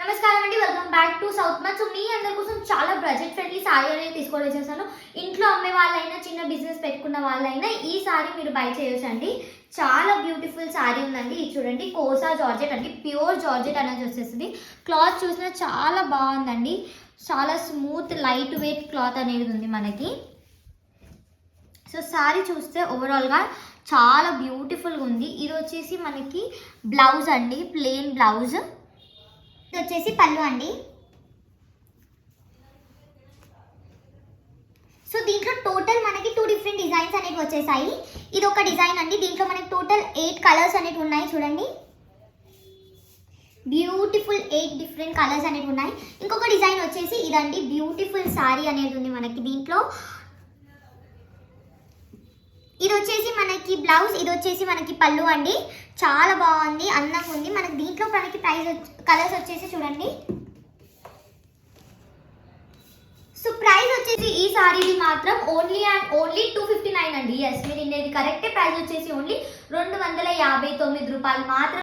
నమస్కారం అండి, welcome back to south much. So మీ అందరి కోసం చాలా బడ్జెట్ ఫ్రెండ్లీ సారీ అనేది తీసుకొని వచ్చేసాను. ఇంట్లో అమ్మే వాళ్ళైనా చిన్న బిజినెస్ పెట్టుకున్న వాళ్ళైనా ఈ సారీ మీరు బై చేయొచ్చు అండి. చాలా బ్యూటిఫుల్ సారీ ఉందండి. ఇది చూడండి, కోసా జార్జెట్ అండి, ప్యూర్ జార్జెట్ అనేది వచ్చేస్తుంది. క్లాత్ చూసినా చాలా బాగుందండి. చాలా స్మూత్ లైట్ వెయిట్ క్లాత్ అనేది ఉంది మనకి. సో సారీ చూస్తే ఓవరాల్గా చాలా బ్యూటిఫుల్గా ఉంది. ఇది వచ్చేసి మనకి బ్లౌజ్ అండి, ప్లెయిన్ బ్లౌజ్. ఇది వచ్చేసి పళ్ళు అండి. సో దీంట్లో టోటల్ మనకి 2 డిఫరెంట్ డిజైన్స్ అనేవి వచ్చేసాయి. ఇది ఒక డిజైన్ అండి. దీంట్లో మనకి టోటల్ 8 కలర్స్ అనేవి ఉన్నాయి. చూడండి, బ్యూటిఫుల్ 8 డిఫరెంట్ కలర్స్ అనేవి ఉన్నాయి. ఇంకొక డిజైన్ వచ్చేసి ఇదండి, బ్యూటిఫుల్ సారీ అనేది ఉంది మనకి దీంట్లో. ఇది వచ్చేసి మనకి బ్లౌజ్, ఇది వచ్చేసి మనకి పళ్ళు అండి. చాలా బాగుంది, అందంగా ఉంది. మనకి దీంట్లో మనకి ప్రైస్ కలర్స్ వచ్చేసి చూడండి. సో ప్రైస్ వచ్చేసి ఈ సారీది మాత్రం ఓన్లీ అండ్ ఓన్లీ 259 అండి. ఎస్, మీరు ఇన్నది కరెక్టే. ప్రైస్ వచ్చేసి ఓన్లీ 259 రూపాయలు మాత్రం.